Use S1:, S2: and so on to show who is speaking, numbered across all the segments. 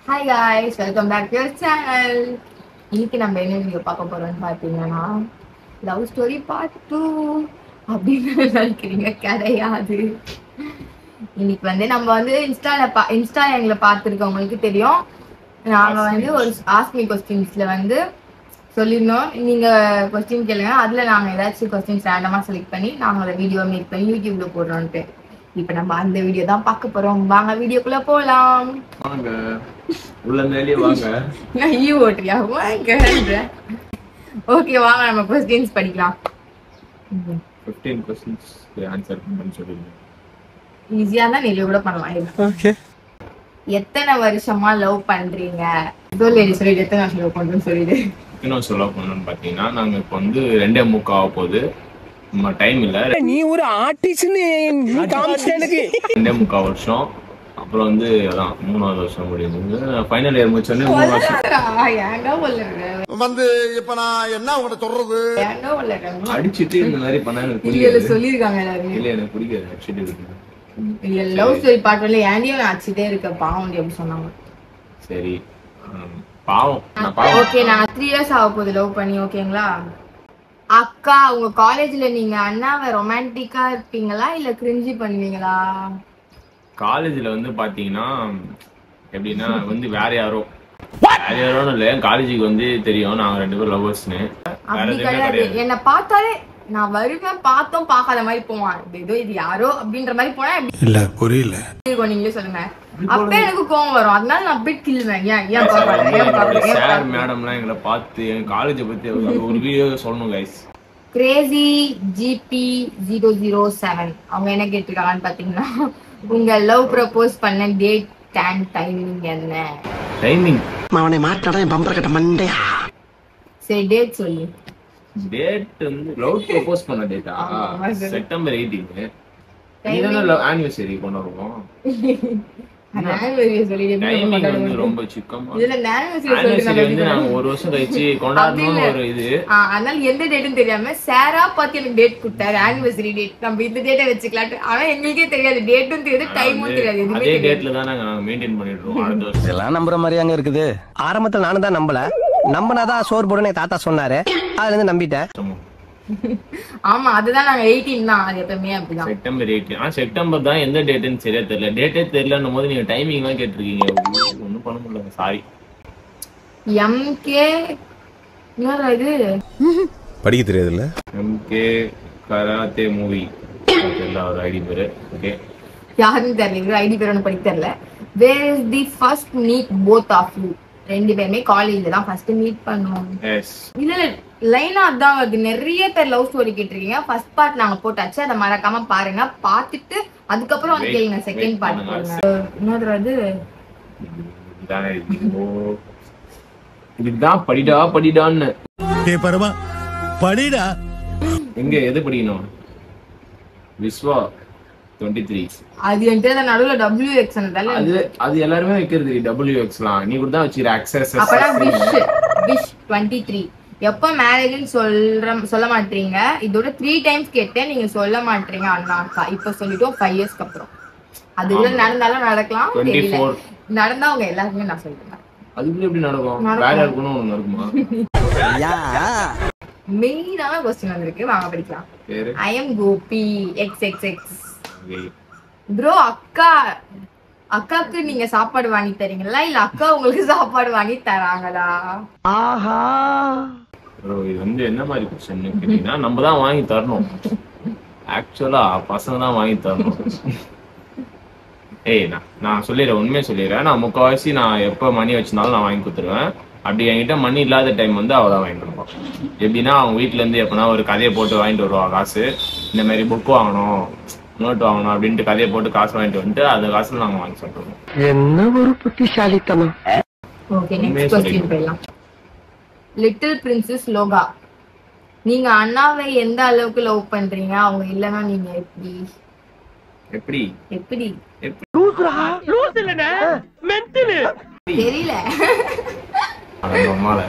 S1: Hi guys, welcome back to your channel. இன்னைக்கு நம்ம என்ன வீடியோ பார்க்க போறோம்னு பார்த்தீங்கன்னா லவ் ஸ்டோரி பார்ட் 2 அப்படின்னு நினைக்கிறீங்க, கிடையாது. இன்னைக்கு வந்து நம்ம வந்து இன்ஸ்டா எங்களை பார்த்துருக்கவங்களுக்கு தெரியும். நாங்க வந்து ஒரு ஆஸ்மி கொஸ்டின்ஸ்ல வந்து சொல்லியிருந்தோம், நீங்க கொஸ்டின் கேளுங்க, அதுல நாங்க ஏதாச்சும் கொஸ்டின்ஸ் ரேண்டமா செலக்ட் பண்ணி நாங்க அதை வீடியோ மேக் பண்ணி யூடியூப்ல போடுறோம்ட்டு. இப்ப நம்ம அந்த வீடியோ தான் பார்க்க போறோம். வாங்க வீடியோக்குள்ள போலாம்.
S2: வாங்க உள்ள மேலே வாங்க.
S1: ஐயோ ஓட்றியா வாங்க. ஓகே வாங்க நம்ம क्वेश्चंस படிக்கலாம்.
S2: 15 क्वेश्चंस ஆன்சர் பண்ணனும் சொல்லுங்க.
S1: ஈஸியா தான் நீங்க கூட பண்ணலாம். ஓகே. எத்தனை வருஷமா லவ் பண்றீங்க? சொல்லி எத்தனை வருஷம் லவ் பண்றீங்கன்னு சொல்லிடு.
S2: எத்தனை வருஷம் லவ் பண்ணனும்னு பாத்தீங்கன்னா நாங்க இப்ப வந்து 2.5 ஆக போகுது. நம்ம டைம் இல்ல.
S3: நீ ஒரு ஆர்டிஸ்ட்னு நீ காமிச்சேனுக்கு
S2: 2.5 வருஷம். அப்புறம் வந்து அதான் 3வது வருஷம் முடியுது. ஃபைனல் இயர் முடிச்சோனே 3 வருஷம்.
S1: ஏங்க வல்லற
S4: வந்து இப்ப நான் என்ன உங்களை சொல்றது?
S1: ஏங்க வல்லற
S2: அடிச்சிட்டு இந்த மாதிரி பண்ணா எனக்கு
S1: இல்ல
S2: பிடிக்காது.
S1: சொல்லிருக்காங்க எல்லாரும்.
S2: இல்ல எனக்கு பிடிக்காது அடிச்சிட்டு இருக்கு.
S1: இல்ல லவ் ஸ்டோரி பார்ட்ல ஆண்டியும் அடிச்சிட்டே இருக்க பாவம் அப்படி சொன்னாங்க.
S2: சரி பாவம் நான் பாவம்.
S1: ஓகே நான் 3 இயர்ஸ் ஆக போகுது லவ் பண்ணி. ஓகேங்களா அக்கா, உங்க காலேஜ்ல நீங்க அண்ணாவை ரொமான்டிக்கா இருப்பீங்களா இல்ல கிரிஞ்சி பண்ணுவீங்களா?
S2: காலேஜ்ல வந்து பாத்தீங்கன்னா எப்படின்னா வந்து வேற யாரோன்னு இல்ல, காலேஜுக்கு வந்து தெரியும் நாங்க 2 பேரும் லவ்வர்ஸ்னு.
S1: அப்படி கிடையாது. என்ன பார்த்தாலே நான் வருவேன், பார்த்தோம் பார்க்காத மாதிரி போவான். ஏதோ இது யாரோ அப்படின்ற மாதிரி போனா
S4: இல்ல புரியல.
S1: நீங்களே சொல்லுங்க. அப்ப எனக்கு கோவம் வரும், அதனால நான் அப்படியே கில்லுவேன். ஏன் பாப்பாங்க
S2: சார் மேடம்லாம் எங்களை பார்த்து எங்க காலேஜை பத்தி ஒரு வீடியோ சொல்லணும் கைஸ்.
S1: கிரேசி ஜிபி 007 அவங்க என்ன கேட்டிருக்காங்கன்னு பாத்தீங்கன்னா, உங்க லவ் ப்ரப்போஸ் பண்ண டேட் அண்ட் டைமிங் என்ன?
S2: டைமிங்
S4: அவனை மாட்டாடா என் பம்பர கட்ட மண்டையா.
S1: சரி டேட் சொல்லு.
S2: டேட் வந்து லவ் ப்ரப்போஸ் பண்ண டேட்டா செப்டம்பர் 18. நீதானே லவ் ஆனிவர்சரி கொண்டாடுவோம். டைமிங் வந்து ரொம்ப சிக்கமா.
S1: இதுல
S2: ஆனிவர்சரி வந்து நாங்க ஒரு வருஷம் கழிச்சு கொண்டாடணும்னு ஒரு இது.
S1: அதனால எந்த டேட்டும் தெரியாம சாரா பார்த்து எனக்கு டேட் கொடுத்தாரு, ஆனிவர்சரி டேட். நம்ம இந்த டேட்டை வச்சுக்கலாம். ஆனா எங்களுக்கே தெரியாது, டேட்டும் தெரியாது, டைமும் தெரியாது.
S2: அதே டேட்ல தான் நாங்க மெயின்டைன் பண்ணிடுறோம் அடுத்த வருஷம்.
S3: இதெல்லாம் நம்புற மாதிரி அங்க இருக்குது. ஆரம்பத்துல நானும் தான் நம்பல, நம்பினாதான் சோறு போடுன்னு தாத்தா சொன்னாரு, அதுல இருந்து நம்பிட்டேன்.
S1: ஆமா அதுதான் நாங்க 18 தான், அது எப்பவுமே அப்படிதான்.
S2: செப்டம்பர் 18. செப்டம்பர் தான் எந்த டேட்னு சரியா தெரியல. டேட்டே தெரியலன்னும் போது நீங்க டைமிங் எல்லாம் கேட்டிருக்கீங்க. ஒன்னும் பண்ண முடியல. சாரி.
S1: எம்கே என்னடா இது?
S4: படிக்க தெரியாதுல்ல.
S2: எம்கே கராத்தே மூவி தெரியல ஒரு ஐடி பேரு. ஓகே
S1: யாருன்னு தெரியல, ஐடி பேர் ஒன்னும் படிக்க தெரியல. Where is the first meet both of you? 2 பேருமே காலேஜ்ல தான் ஃபர்ஸ்ட் மீட் பண்ணுவோம்.
S2: எஸ்
S1: இல்ல லைனா அதான் வருது. நிறைய பேர் லவ் ஸ்டோரி கேட்டிருக்கீங்க. ஃபர்ஸ்ட் பார்ட் நாங்க போட்டாச்சு, அதை மறக்காம பாருங்க. பார்த்துட்டு அதுக்கப்புறம் வந்து கேளுங்க செகண்ட் பார்ட் பாருங்க. என்னது
S2: இதுதான் படிடான்னு.
S4: டேய் பரமா படிடா.
S2: எங்க எது படிக்கணும்? விஸ்வா 23.
S1: அது என்கிட்ட நடுவுல WX
S2: அது எல்லாருமே வைக்கிறது WXலாம். நீ கூட தான் வச்சிர அக்சஸ்.
S1: அப்பதான் விஷ் 23. எப்ப மேரேஜ்னு சொல்ல மாட்டீங்க? இதோட 3 டைம்ஸ் கேட்டேன், நீங்க சொல்ல மாட்டீங்க அண்ணா அக்கா. இப்ப சொல்லிட்டோம் 5 இயர்ஸ்க்கு அப்புறம். அதுக்குள்ள நடந்தாலும் நடக்கலாம், தெரியல. நடந்தா அவங்க எல்லாருமே நான் சொல்றேன்.
S2: அதுக்குள்ள எப்படி நடக்கும்? வேற இருக்கணும் ஒண்ணு இருக்குமா?
S1: மெயினான क्वेश्चन வந்திருக்கு, வாங்க படிக்கலாம். I am Gopi XXX. Bro அக்காக்கு நீங்க சாப்பாடு வாங்கி தரீங்களா இல்ல அக்கா உங்களுக்கு சாப்பாடு வாங்கி தராங்களா?
S3: ஆஹா
S2: ப்ரோ இது வந்து என்ன மாதிரி क्वेश्चन கேட்டீங்கன்னா, நம்ம தான் வாங்கி தரணும். ஆக்சுவலா பசங்க தான் வாங்கி தரணும். ஏய் நான் சொல்லிடுறேன், உண்மையை சொல்லிடுறேன். நான் முக்கால்வாசி நான் எப்போ மணி வச்சிருந்தாலும் நான் வாங்கி கொடுத்துருவேன். அப்படி என்கிட்ட மணி இல்லாத டைம் வந்து அவள் தான் வாங்கிட்டு வருவான். எப்படின்னா அவங்க வீட்டுல இருந்து எப்படின்னா ஒரு கதையை போட்டு வாங்கிட்டு வருவா காசு. இந்த மாதிரி புக் வாங்கணும், நோட் வாங்கணும் அப்படின்ட்டு கதையை போட்டு காசு வாங்கிட்டு வந்துட்டு அந்த காசுல நாங்க வாங்கி சாப்பிடுவோம்.
S3: என்ன ஒரு புத்திசாலித்தனம்.
S1: ஓகே நெக்ஸ்ட் क्वेश्चन போயிடலாம். லிட்டில் பிரின்சஸ் லோகா, நீங்க அண்ணாவை எந்த அளவுக்கு லவ் பண்றீங்க? அவங்க இல்லனா நீங்க எப்படி
S2: எப்படி
S1: எப்படி
S3: லூசுடா லூசு இல்லனே மென்டல்
S1: தெரியல.
S2: அம்மால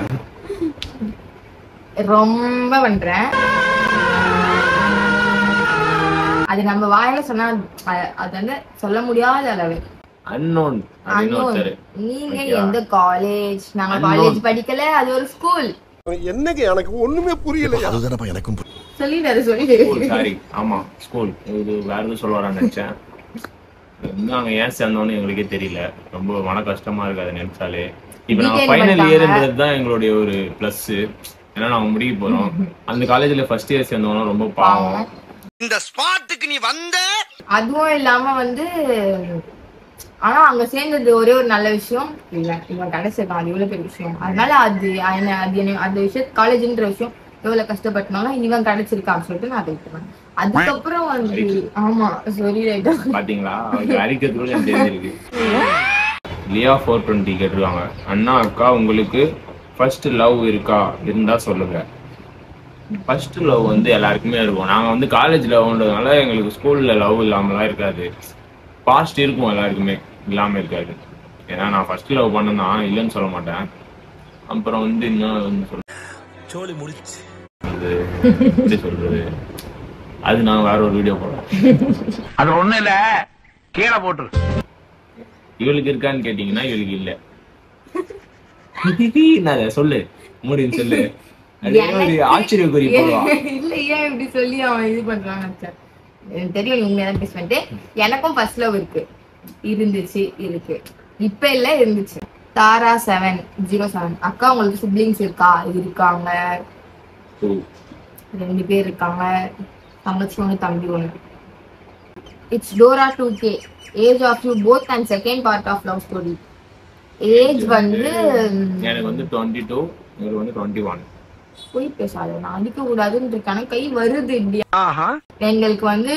S1: ரொம்ப பண்றேன். அது நம்ம வாயில சொன்னா அது வந்து சொல்ல முடியாத அளவு.
S2: அன்னோன் அப்படின்னு ஒருத்தர்.
S1: நீங்க எந்த காலேஜ்? நாங்க காலேஜ் படிக்கல, அது ஒரு ஸ்கூல்.
S4: என்னங்க எனக்கு ஒண்ணுமே புரியல. அதுதானப்பா எனக்கும்
S1: சொல்லிடு.
S2: சாரி, ஆமா ஸ்கூல். இது வேற எதுவும் சொல்ல வரான்னு நினைச்சேன். நாங்க ஏன் சேர்ந்தோன்னு எங்களுக்கே தெரியல. ரொம்ப மன கஷ்டமா இருக்கு அதை நினைச்சாலே. இப்ப நாங்க ஃபைனல் இயர்ன்றது தான் எங்களுடைய ஒரு பிளஸ். ஏன்னா நாங்க முடிக்க போறோம். அந்த காலேஜ்ல ஃபர்ஸ்ட் இயர் சேர்ந்தோம்னா ரொம்ப பாவம்.
S3: இந்த ஸ்பாட்டுக்கு நீ வந்த
S1: அதுவும் இல்லாம வந்து ஆனா அங்க சேர்ந்தது ஒரே ஒரு நல்ல விஷயம் இல்ல, இவன் கிடைச்சிருக்கான், அது எவ்வளவு பெரிய விஷயம். அதனால அது அந்த விஷயம் காலேஜ்ன்ற விஷயம் எவ்வளவு கஷ்டப்பட்டனாலும் இவன் கிடைச்சிருக்கான்னு சொல்லிட்டு நான் அதை விட்டுருவேன். அதுக்கப்புறம் வந்து ஆமா சொல்லிட்டா
S2: பாத்தீங்களா, அவருக்கு அரிக்கிறதுக்குள்ள எனக்கு தெரிஞ்சிருக்கு. லியா 420 கேட்டிருக்காங்க. அண்ணா அக்கா உங்களுக்கு ஃபர்ஸ்ட் லவ் இருக்கா? இருந்தா சொல்லுங்க. ஃபர்ஸ்ட் லவ் வந்து எல்லாருக்குமே இருக்கும். நாங்க வந்து காலேஜ் லவ்ன்றதுனால எங்களுக்கு ஸ்கூல்ல லவ் இல்லாமலாம் இருக்காது. பாஸ்ட் இருக்கும், எல்லாருக்குமே இல்லாம இருக்காது. ஏன்னா நான் ஃபர்ஸ்ட் லவ் பண்ணதான், இல்லைன்னு சொல்ல மாட்டேன். அப்புறம் வந்து இன்னும்
S4: சோலி முடிச்சு
S2: எப்படி சொல்றது, அது நான் வேற ஒரு வீடியோ போடுறேன்.
S3: அது ஒண்ணு இல்ல, கீழே போட்டு.
S2: இவளுக்கு இருக்கான்னு கேட்டீங்கன்னா இவளுக்கு இல்ல. நான் சொல்லு முடின்னு சொல்லு. ஆச்சரிய குறி போடுவா.
S1: இல்ல ஏன் இப்படி சொல்லி அவன் இது பண்றான்னு எனக்கு தெரியும். நீ உண்மையாதான் பேசுவேன்ட்டு. எனக்கும் ஃபர்ஸ்ட் லவ் இருந்துச்சு இருக்கு. இப்ப இல்ல, இருந்துச்சு. தாரா 707. அக்கா உங்களுக்கு சிப்ளிங்ஸ் இருக்கா? இருக்காங்க, 2 பேர் இருக்காங்க. தங்கச்சி 1, தம்பி 1. It's Dora 2K. Age of you both and second part of love story. Age வந்து
S2: எனக்கு வந்து 22, இவருக்கு வந்து 21.
S1: போய் பேசாத, நான் அடிக்க கூடாதுன்னு இருக்கான கை வருது இப்படியா. எங்களுக்கு வந்து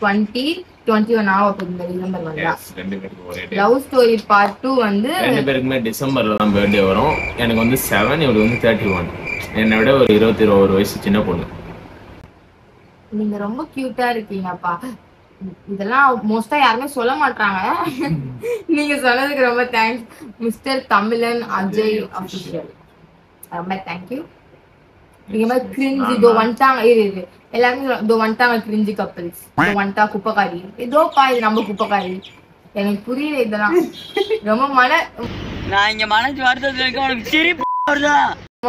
S1: 20, 21 ஆகும் இந்த டிசம்பர் வந்தா.
S2: ரெண்டு பேருக்கு ஒரே டே.
S1: லவ் ஸ்டோரி பார்ட் 2 வந்து
S2: ரெண்டு பேருக்குமே டிசம்பர்ல தான் பர்த்டே வரும். எனக்கு வந்து 7, இவருக்கு வந்து 31. என்னை விட ஒரு 21 வயசு சின்ன பொண்ணு.
S1: நீங்க ரொம்ப கியூட்டா இருக்கீங்கப்பா. இதெல்லாம் மோஸ்டா யாருமே சொல்ல மாட்டாங்க. நீங்க சொன்னதுக்கு ரொம்ப தேங்க்ஸ் மிஸ்டர் தமிழன் அஜய் அபிஷியல். ரொம்ப தேங்க்யூ. நீங்க மாதிரி கிரிஞ்சி இதோ வந்துட்டாங்க. எல்லாருமே இதோ வந்துட்டாங்க கிரிஞ்சி கப்பல்ஸ். இதோ வந்துட்டா குப்பைக்காரி. இதோப்பா இது நம்ம குப்பைக்காரி. எனக்கு புரியல இதெல்லாம். ரொம்ப
S5: நான் இங்க மனசு வருத்தத்துக்கு உனக்கு சிரிப்பு வருதா?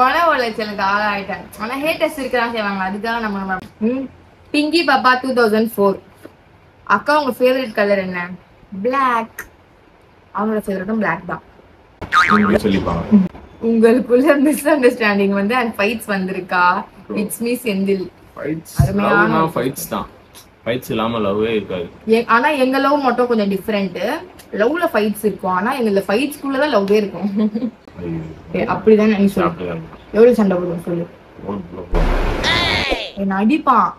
S1: மன உளைச்சலுக்கு ஆளாயிட்டேன். ஆனா ஹேட்டர்ஸ் இருக்கிறாங்க செய்வாங்க. அதுக்காக நம்ம பிங்கி பாப்பா 2004. அக்கா உங்க ஃபேவரட் கலர் என்ன? பிளாக். அவங்களோட ஃபேவரட்டும் பிளாக் தான்.
S2: சொல்லிப்பாங்க.
S1: உங்களுக்குள்ள மிஸ் அண்டர்ஸ்டாண்டிங் வந்து அண்ட் ஃபைட்ஸ் வந்திருக்கா? It's me Senthil.
S2: அருமையான ஃபைட்ஸ் தான். ஃபைட்ஸ் இல்லாம லவ்வே இருக்காது.
S1: ஆனா எங்க லவ் மட்டும் கொஞ்சம் டிஃபரெண்ட். லவ்ல ஃபைட்ஸ் இருக்கும், ஆனா எங்க ஃபைட்ஸ்க்குள்ள தான் லவ்வே இருக்கும். அப்படிதான் நீ சொல்லு. எவ்வளவு சண்டை போடுவோம் சொல்லு. என்ன அடிப்பான்,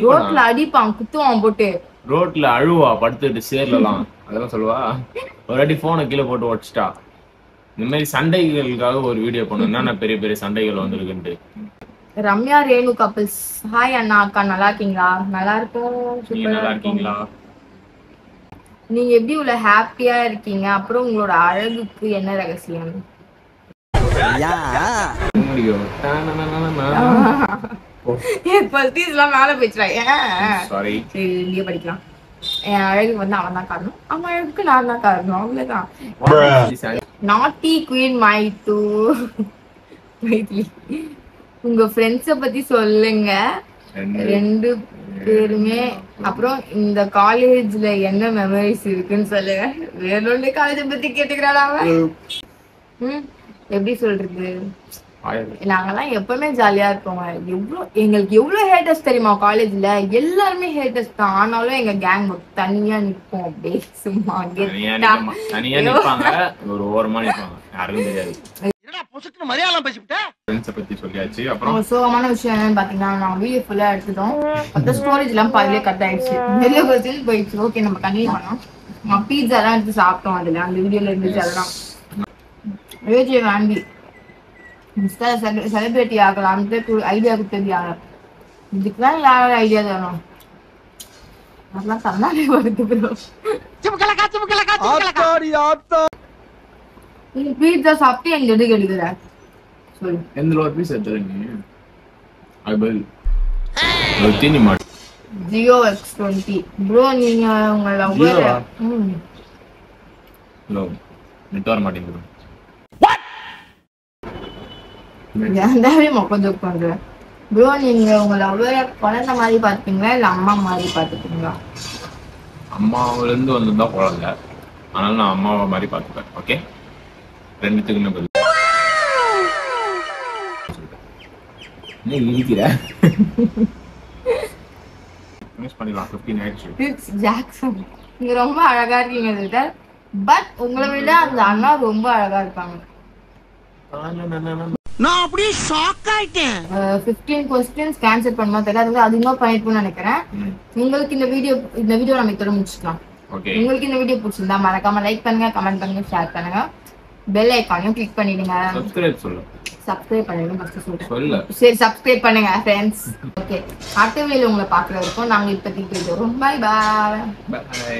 S1: ரோட்ல அடிப்பான், குத்துவான் போட்டு.
S2: ரோட்ல அழுவா படுத்துட்டு சேர்லாம். அதெல்லாம் சொல்லுவா. ஒரு அடி போனை கீழே போட்டு உடச்சிட்டா. இந்த மாதிரி சண்டைகளுக்காக ஒரு வீடியோ பண்ணணும்னா நான் பெரிய பெரிய சண்டைகள் வந்திருக்குன்ட்டு.
S1: ரம்யா ரேணு கப்பிள்ஸ். ஹாய் அண்ணா அக்கா, நல்லா இருக்கீங்களா? நல்லா இருக்கும்.
S2: நீங்க நல்லா இருக்கீங்களா?
S1: நீங்க எப்படி இவ்வளவு ஹாப்பியா இருக்கீங்க? அப்புறம் உங்களோட அழகுக்கு என்ன ரகசியம்? மேல போயிடுறா.
S2: சாரி,
S1: இங்கே படிக்கலாம். என் அழகு வந்து அவன் தான் காரணம், அவன் அழகுக்கு நான் தான் காரணம். அவ்வளவுதான். நாட்டி குயின் மை டூ. உங்க ஃப்ரெண்ட்ஸ பத்தி சொல்லுங்க 2 பேருமே. அப்புறம் இந்த காலேஜ்ல என்ன மெமரிஸ் இருக்குன்னு சொல்லுங்க. வேற காலேஜ பத்தி கேட்டுக்கிறான் அவன். எப்படி சொல்றது, நாங்கெல்லாம் எப்பவுமே ஜாலியா இருப்போம். எங்களுக்கு எவ்வளவு ஹேட்டர்ஸ் தெரியுமா காலேஜ்ல? எல்லாருமே ஹேட்டர்ஸ் தான். ஆனாலும் எங்க கேங் தனியா நிற்போம். அப்படியே சும்மா
S2: தனியா நிப்பாங்க, ஒரு ஓரமா நிப்பாங்க, யாருக்கும் தெரியாது.
S1: சோகமான விஷயம் என்னன்னு பாத்தீங்கன்னா, நாங்க வீடியோ ஃபுல்லா எடுத்துட்டோம். அந்த ஸ்டோரேஜ் எல்லாம் பாதிலே கட் ஆயிடுச்சு. நிறைய கொஸ்டின் போயிடுச்சு. ஓகே, நம்ம கண்டினியூ பண்ணோம். பீட்சா எல்லாம் எடுத்து சாப்பிட்டோம். அதுல அந்த வீடியோல இருந்துச்சு. அதெல்லாம் ஏஜே வாங்கி செலிபிரிட்டி ஆகலாம்ட்டு ஐடியா கொடுத்தது யாரு? இதுக்குதான் யாராவது ஐடியா தரணும். அதெல்லாம் தன்னாலே வருது. பீட்சா சாப்பிட்டு எங்க எது கெடுக்கிற சொல்லு.
S2: எந்த ஒரு பீஸ் எடுத்துறீங்க? தீனி மாட்டு
S1: ஜியோ X20 ப்ரோ. நீங்க உங்க லவ்வர்
S2: ஹலோ நெட் வர மாட்டேங்குது.
S1: ஏன்டாவே மொக்க ஜோக் பண்றேன் ப்ரோ. நீங்க உங்க லவ்வரை குழந்தை மாதிரி பாத்துப்பீங்களா இல்ல அம்மா மாதிரி பாத்துப்பீங்களா?
S2: அம்மாவில இருந்து வந்ததா குழந்தை, அதனால நான் அம்மாவை மாதிரி பார்த்துப்பேன். ஓகே, ரெண்டுத்துக்கு என்ன பதில் இருக்கிற பண்ணிடலாம். 15 ஆயிடுச்சு.
S1: ஜாக்சன் நீங்க ரொம்ப அழகா இருக்கீங்க சிஸ்டர். பட் உங்களை விட அந்த அண்ணா ரொம்ப அழகா இருப்பாங்க.
S3: நான் அப்படியே ஷாக் ஆயிட்டேன்.
S1: 15 கொஸ்டின்ஸ் கேன்சல் பண்ணா தெரியல, அதிகமா பண்ணிருப்போம்னு நினைக்கிறேன். உங்களுக்கு இந்த வீடியோ நம்ம இதோட முடிச்சுக்கலாம். உங்களுக்கு இந்த வீடியோ பிடிச்சிருந்தா மறக்காம லைக் பண்ணுங்க, கமெண்ட் பண்ணுங்க, ஷேர் பண்ணுங்க, பெல் ஐகானையும் கிளிக் பண்ணிடுங்க. சப்ஸ்கிரைப் பண்ணுங்க ஃபர்ஸ்ட் சொல்றேன். சரி சப்ஸ்கிரைப் பண்ணுங்க फ्रेंड्स. ஓகே, அடுத்த வீடியோல உங்களை பார்க்குற வரைக்கும் நாங்க இப்போதைக்கு போயிட்டு வரோம். Bye by.